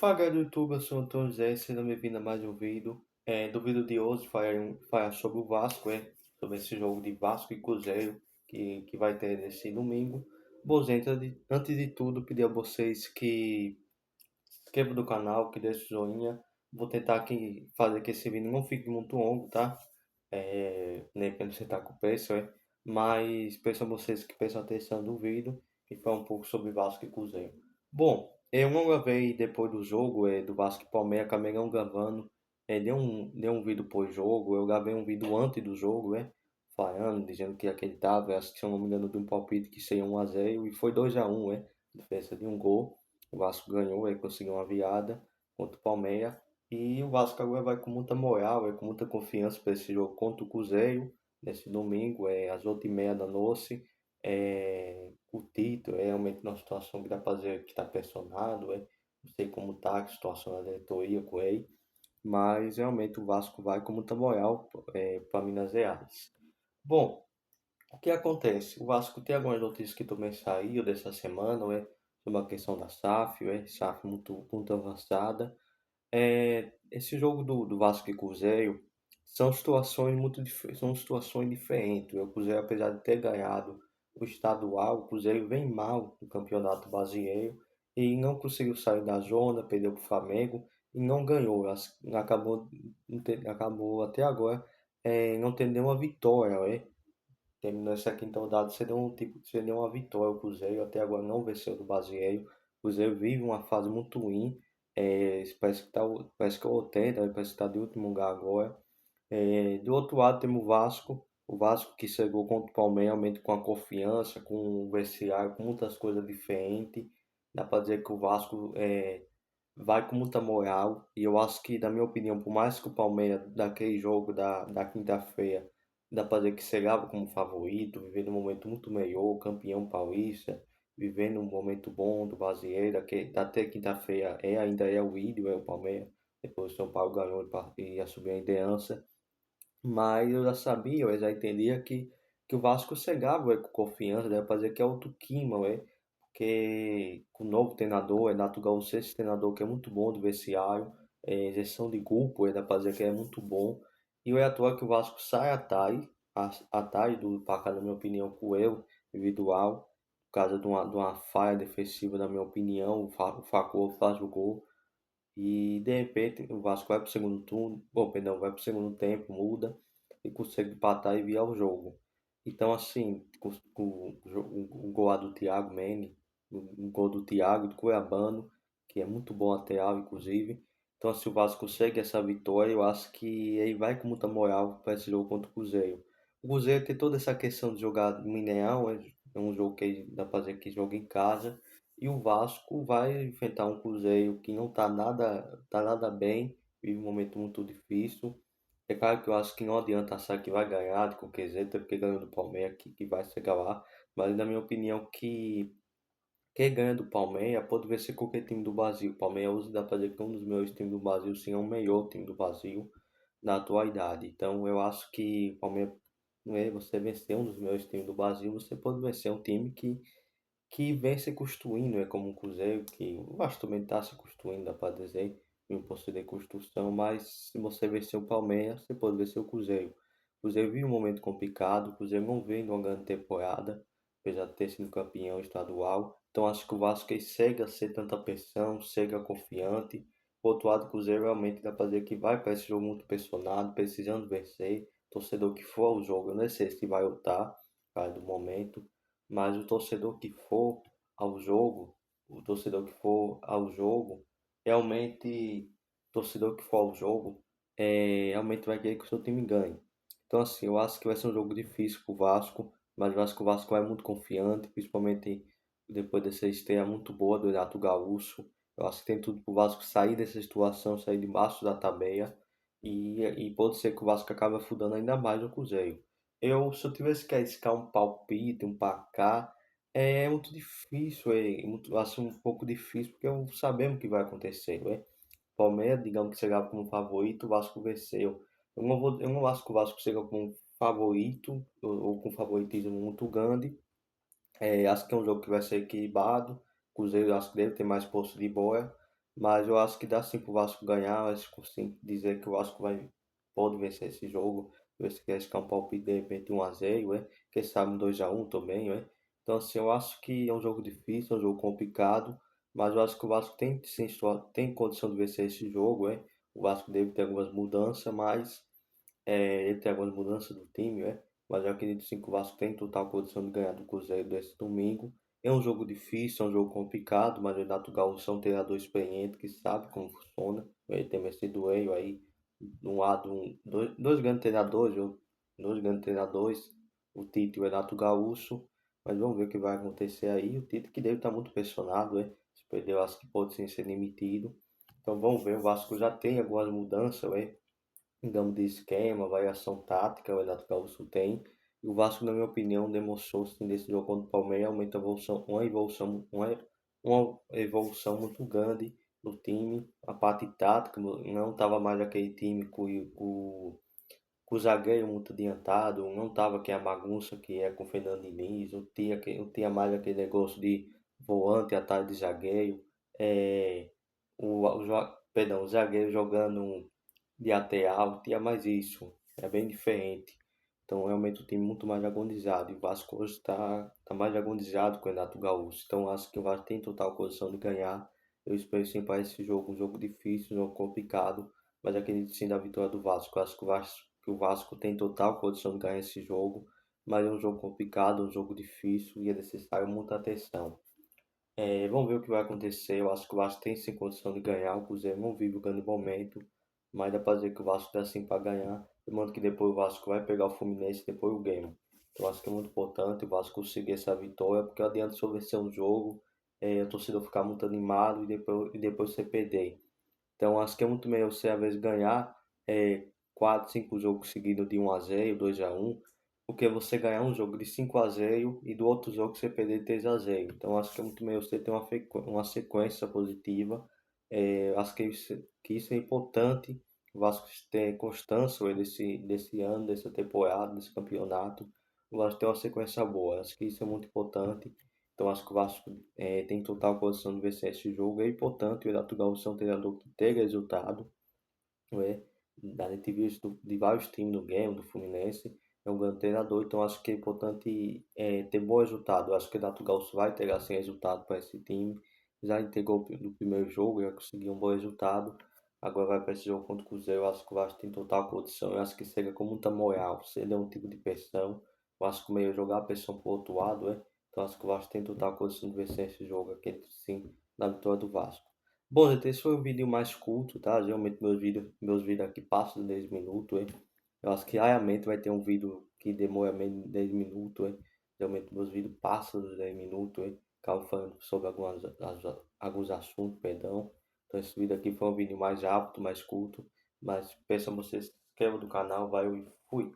Fala galera do YouTube, eu sou o Antônio Zé, seja bem-vindo a mais um vídeo. Do vídeo de hoje falar sobre o Vasco, sobre esse jogo de Vasco e Cruzeiro que vai ter nesse domingo. Bom, gente, antes de tudo, pedir a vocês que se inscrevam no canal, que deixem o joinha. Vou tentar aqui fazer que esse vídeo não fique muito longo, tá? Nem para não sentar com o preço, mas peço a vocês que prestem atenção no vídeo e falar um pouco sobre Vasco e Cruzeiro. Bom, eu não gravei depois do jogo do Vasco e Palmeiras, acabei não gravando, deu um vídeo pós-jogo, eu gravei um vídeo antes do jogo, falando, dizendo que acreditava, acho que se eu não me engano de um palpite que seria 1-0 e foi 2-1, diferença de um gol, o Vasco ganhou, conseguiu uma virada contra o Palmeiras. E o Vasco agora vai com muita moral, com muita confiança para esse jogo contra o Cruzeiro, nesse domingo, às 8h30 da noite. O título é realmente uma situação que dá para dizer que está pressionado, não sei como está a situação da diretoria com ele, mas realmente o Vasco vai com muita moral para Minas Gerais. Bom, o que acontece? O Vasco tem algumas notícias que também saíram dessa semana, sobre a questão da SAF, SAF muito avançada. Esse jogo do Vasco e Cruzeiro são situações diferentes. O Cruzeiro, apesar de ter ganhado o estadual, o Cruzeiro vem mal no Campeonato Brasileiro e não conseguiu sair da zona, perdeu para o Flamengo e não ganhou. Acabou até agora não tendo nenhuma vitória, terminou essa quinta rodada, seria uma vitória. O Cruzeiro até agora não venceu do Brasileiro. O Cruzeiro vive uma fase muito ruim. Parece que é o 80, parece que está de último lugar agora. Do outro lado temos o Vasco que chegou contra o Palmeiras realmente com a confiança, com o vestiário, com muitas coisas diferentes. Dá para dizer que o Vasco vai com muita moral. E eu acho que, na minha opinião, por mais que o Palmeiras, daquele jogo da quinta-feira, dá para dizer que chegava como favorito, vivendo um momento muito melhor, campeão paulista, vivendo um momento bom do brasileiro, que até quinta-feira ainda é o ídolo, o Palmeiras. Depois o São Paulo ganhou e ia subir a liderança. Mas eu já sabia, eu já entendia que o Vasco chegava com confiança, dá para dizer que é outro clima, porque com o novo treinador, Renato Gaúcho, esse treinador que é muito bom do vestiário, gestão de grupo, dá para dizer que é muito bom. E o é à toa que o Vasco sai atrás do placar, na minha opinião, com o erro individual, por causa de uma falha defensiva, na minha opinião, o Facol faz o gol. E de repente o Vasco vai para o segundo turno, bom, perdão, vai para o segundo tempo, muda e consegue empatar e virar o jogo. Então, assim, o gol lá do Thiago Mene, o gol do Thiago, do Cuiabano, que é muito bom lateral, inclusive. Então, se o Vasco consegue essa vitória, eu acho que ele vai com muita moral para esse jogo contra o Cruzeiro. O Cruzeiro tem toda essa questão de jogar no Mineirão, é um jogo que dá para dizer que joga em casa. E o Vasco vai enfrentar um Cruzeiro que não tá nada bem, vive um momento muito difícil. É claro que eu acho que não adianta achar que vai ganhar de qualquer jeito, é porque ganhou do Palmeiras que vai chegar lá. Mas na minha opinião, que quem ganha do Palmeiras pode ver ser qualquer time do Brasil. O Palmeiras hoje dá para dizer que é um dos melhores times do Brasil, sim, é o melhor time do Brasil na atualidade. Então eu acho que o Palmeiras, não é você vencer um dos melhores times do Brasil, você pode vencer um time que vem se construindo, é como o Cruzeiro, que o Vasco também está se construindo, dá para dizer, em um processo de construção, mas se você vencer o Palmeiras, você pode vencer o Cruzeiro. O Cruzeiro vive um momento complicado, o Cruzeiro não vem de uma grande temporada, apesar de ter sido campeão estadual, então acho que o Vasco ele chega a ser tanta pressão, chega confiante. Por outro lado, o Cruzeiro realmente dá para dizer que vai para esse jogo muito pressionado, precisando vencer, torcedor que for ao jogo, eu não sei se vai lutar, cara, do momento, mas o torcedor que for ao jogo, o torcedor que for ao jogo, realmente, o torcedor que for ao jogo, realmente vai querer que o seu time ganhe. Então, assim, eu acho que vai ser um jogo difícil pro Vasco, mas eu acho que o Vasco vai muito confiante, principalmente depois dessa estreia muito boa do Renato Gaúcho. Eu acho que tem tudo pro Vasco sair dessa situação, sair debaixo da tabela, e pode ser que o Vasco acabe afundando ainda mais o Cruzeiro. Se eu tivesse que arriscar um palpite, um placar, é muito difícil, acho um pouco difícil, porque sabemos o que vai acontecer, Palmeiras, digamos que chegava como favorito, o Vasco venceu. Eu não acho que o Vasco chega como favorito, ou com favoritismo muito grande. Acho que é um jogo que vai ser equilibrado. O Cruzeiro acho que deve ter mais posse de bola, Mas eu acho que dá sim pro Vasco ganhar, mas consigo dizer que o Vasco pode vencer esse jogo. Se quer escampar o palpite de repente 1-0, é? Quem sabe um 2-1 também, é? Então assim, eu acho que é um jogo difícil, é um jogo complicado, mas eu acho que o Vasco tem sim, tem condição de vencer esse jogo, é? O Vasco deve ter algumas mudanças, mas ele tem algumas mudanças do time, né? Mas eu acredito sim que o Vasco tem total condição de ganhar do Cruzeiro desse domingo. É um jogo difícil, é um jogo complicado, mas o Renato Gaúcho é um treinador experiente que sabe como funciona. Ele tem vencido ele aí, de um lado, dois grandes treinadores, dois grandes treinadores, o Tite e o Renato Gaúcho. Mas vamos ver o que vai acontecer aí. O Tite que deve estar muito pressionado, né? Se perder, eu acho que pode sim ser demitido. Então vamos ver, o Vasco já tem algumas mudanças, né? Digamos, de esquema, variação tática, o Renato Gaúcho tem. E o Vasco, na minha opinião, demonstrou sim, nesse jogo contra o Palmeiras uma evolução muito grande no time. A parte tática não estava mais aquele time com o zagueiro muito adiantado, não estava aquela bagunça que é com o Fernando Diniz, não tinha mais aquele negócio de volante atrás de zagueiro. É, o zagueiro jogando de lateral, tinha mais isso, é bem diferente. Então, realmente, o time muito mais agonizado. E o Vasco hoje tá mais agonizado com o Renato Gaúcho. Então, acho que o Vasco tem total condição de ganhar. Eu espero sim para esse jogo, um jogo difícil, um jogo complicado, mas acredito sim na vitória do Vasco. Eu acho que o Vasco tem total condição de ganhar esse jogo, mas é um jogo complicado, um jogo difícil e é necessário muita atenção. Vamos ver o que vai acontecer. Eu acho que o Vasco tem sim condição de ganhar. O Cruzeiro não vive o grande momento, mas dá pra dizer que o Vasco dá sim para ganhar. Lembrando que depois o Vasco vai pegar o Fluminense e depois o Grêmio. Então acho que é muito importante o Vasco conseguir essa vitória, porque não adianta só vencer um jogo, a torcida ficar muito animado e depois você perder. Então acho que é muito melhor você às vezes ganhar 4, 5 jogos seguidos de 1-0, 2-1, porque você ganhar um jogo de 5-0 e do outro jogo você perder 3-0. Então acho que é muito melhor você ter uma sequência positiva. Acho que isso é importante. O Vasco ter constância desse ano, dessa temporada, desse campeonato. O Vasco ter uma sequência boa. Acho que isso é muito importante. Então acho que o Vasco tem total condição de vencer esse jogo. É importante o Renato Gaúcho ser um treinador que tenha resultado, não é? A gente viu isso de vários times no game, do Fluminense. É um grande treinador, então acho que é importante ter bom resultado. Eu acho que o Renato Gaúcho vai ter assim resultado para esse time. Já entregou no primeiro jogo, já conseguiu um bom resultado. Agora vai para esse jogo contra o Cruzeiro. Eu acho que o Vasco tem total condição. Eu acho que chega com muita moral. Se ele é um tipo de pressão, eu acho que o meio jogar a pressão para o outro lado, é? Então acho que o Vasco tem total condição de vencer esse jogo aqui, sim, na vitória do Vasco. Bom, gente, esse foi um vídeo mais curto, tá? Geralmente meus vídeos aqui passam de 10 minutos, hein? Eu acho que raramente vai ter um vídeo que demora menos de 10 minutos, hein? Geralmente meus vídeos passam dos 10 minutos, hein? Acabo falando sobre alguns assuntos, perdão. Então esse vídeo aqui foi um vídeo mais rápido, mais curto. Mas peço a vocês, se inscrevam no canal, vai e fui!